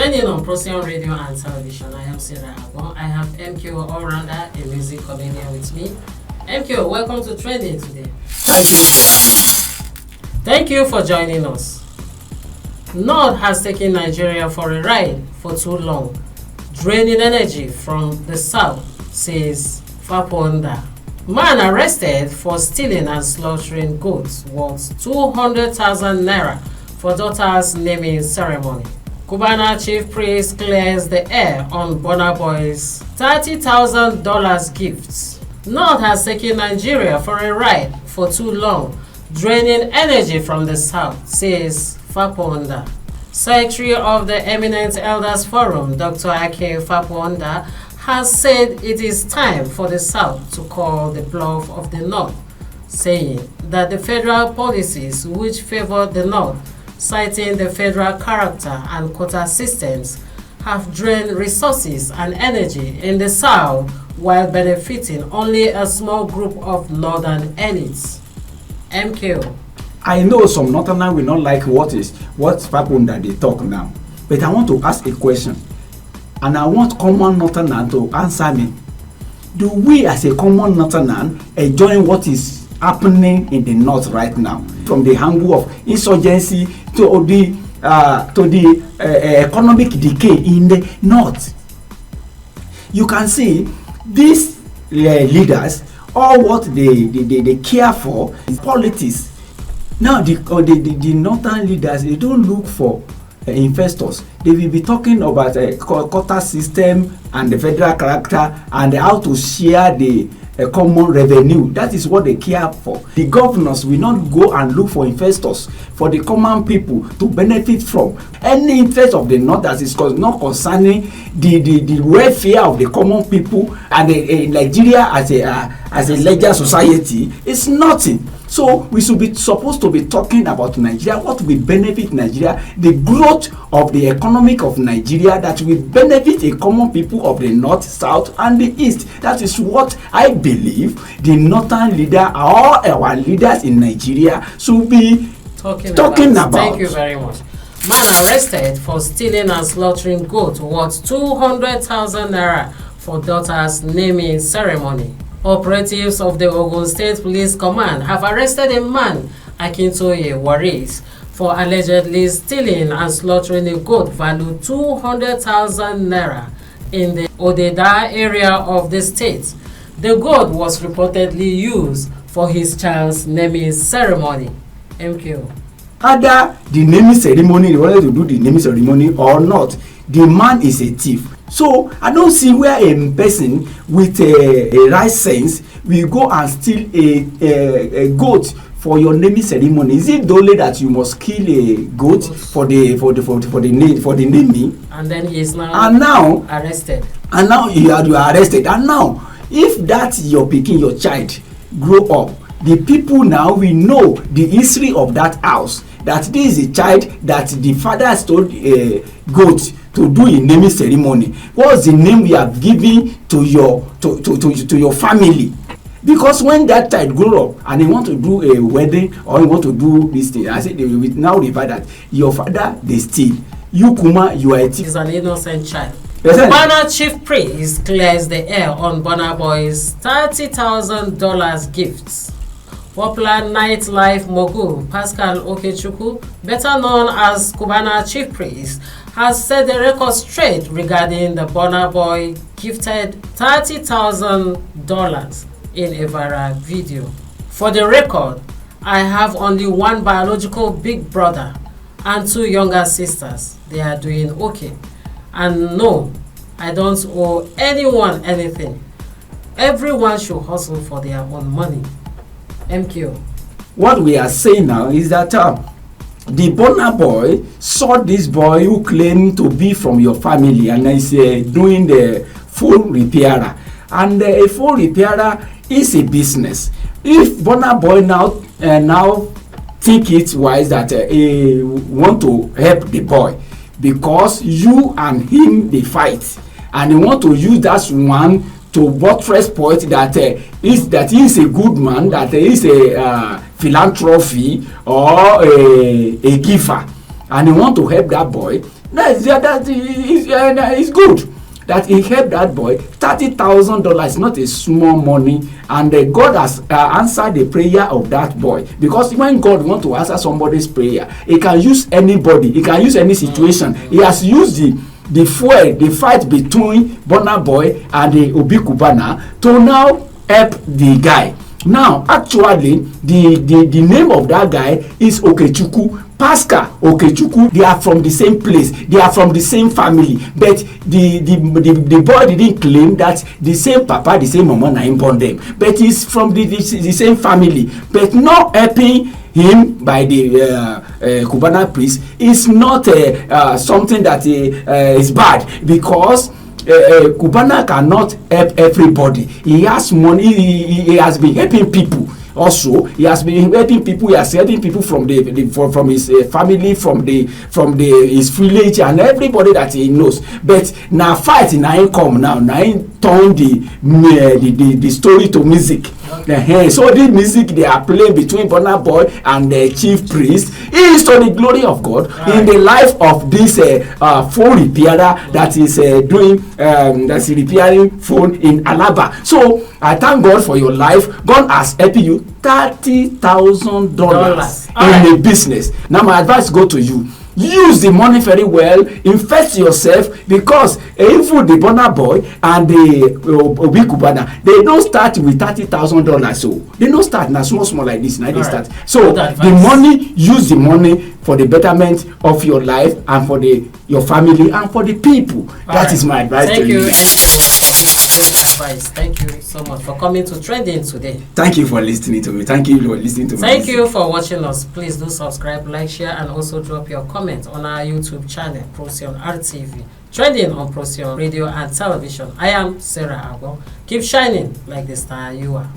Trending on Procyon Radio and Television, I am Sarah Agbon. I have MKO All-Rounder, a music comedian with me. MKO, welcome to Trending today. Thank you. Thank you for joining us. North has taken Nigeria for a ride for too long, draining energy from the south, says Faponda. Man arrested for stealing and slaughtering goats worth 200,000 naira for daughter's naming ceremony. CUBANA chief priest clears the air on Burna Boy's $30,000 gifts. North has taken Nigeria for a ride for too long, draining energy from the south, says Faponda. Secretary of the Eminent Elders Forum, Dr. Ake Faponda, has said it is time for the south to call the bluff of the north, saying that the federal policies which favor the north, citing the federal character and quota systems, have drained resources and energy in the south while benefiting only a small group of northern elites. MKO. I know some northerners will not like what Faponda they talk now, but I want to ask a question, and I want common northerner to answer me. Do we as a common northerner enjoy what is happening in the north right now, from the angle of insurgency to the economic decay in the north? You can see these leaders, all what they care for is politics. Now the northern leaders, they don't look for investors. They will be talking about a quota system and the federal character and how to share the common revenue. That is what they care for. The governors will not go and look for investors for the common people to benefit from. Any interest of the north that is not concerning the welfare of the common people and Nigeria as a larger society is nothing. So we should be supposed to be talking about Nigeria, what will benefit Nigeria, the growth of the economic of Nigeria that will benefit the common people of the north, south, and the east. That is what I believe the northern leader, all our leaders in Nigeria should be talking about. Thank you very much. Man arrested for stealing and slaughtering goat worth 200,000 naira for daughter's naming ceremony. Operatives of the Ogun State Police Command have arrested a man, Akintoye Waris, for allegedly stealing and slaughtering a goat valued 200,000 naira in the Odeda area of the state. The goat was reportedly used for his child's naming ceremony. MKO. Either the naming ceremony, they wanted to do the naming ceremony or not, the man is a thief. So I don't see where a person with a right sense will go and steal a goat for your naming ceremony. Is it only that you must kill a goat for the naming? And then he is now arrested. And now you are arrested. And now, if that your pikin, your child, grow up, the people now will know the history of that house. That this is a child that the father stole a goat to do a naming ceremony. What's the name we have given to your family? Because when that child grow up and he want to do a wedding or he want to do this thing, I say they will now refer that your father they steal. You Kuma, you are a thief. He's an innocent child. CUBANA chief priest clears the air on Burna Boy's $30,000 gifts. Popular nightlife mogul Pascal Okechukwu, better known as CUBANA chief priest, has set the record straight regarding the Burna Boy gifted $30,000 in a viral video. For the record, I have only one biological big brother and two younger sisters. They are doing okay. And no, I don't owe anyone anything. Everyone should hustle for their own money. MKO. What we are saying now is that the Burna Boy saw this boy who claimed to be from your family and is doing the phone repairer. And a phone repairer is a business. If Burna Boy now think it's wise that he want to help the boy because you and him they fight, and he want to use that one to buttress point that he is a good man, that he is a philanthropy or a giver. and he want to help that boy, that is good. That he helped that boy. $30,000 is not a small money, and God has answered the prayer of that boy. Because when God want to answer somebody's prayer, he can use anybody, he can use any situation. He has used the fuel, the fight between Burna Boy and the Obi Cubana to now help the guy. Now, actually, the name of that guy is Okechukwu. Pascal Okechukwu. They are from the same place, they are from the same family, but the boy didn't claim that the same papa, the same mama na him born them, but he's from the same family. But not helping him by the Cubana priest is not something that is bad, because Cubana cannot help everybody. He has money, he has been helping people. Also, he has been helping people. He has helping people from from his family, from his village, and everybody that he knows. But now fight now him come now him turn the story to music. Okay. So this music they are playing between Burna Boy and the chief priest is to the glory of God in the life of this phone repairer that is doing that's repairing phone in Alaba. So I thank God for your life. God has helped you $30,000 in a business. Now my advice go to you. Use the money very well, invest yourself, because even the Burna Boy and the Obi Cubana, they don't start with $30,000. So they don't start now small like this. Now they start. So the money, use the money for the betterment of your life and for your family and for the people. That is my advice to you. Thank you so much for coming to Trending today. Thank you for listening to me. Thank you for listening to me. Thank you for watching us. Please do subscribe, like, share, and also drop your comment on our YouTube channel, Procyon RTV. Trending on Procyon Radio and Television. I am Sarah Abo. Keep shining like the star you are.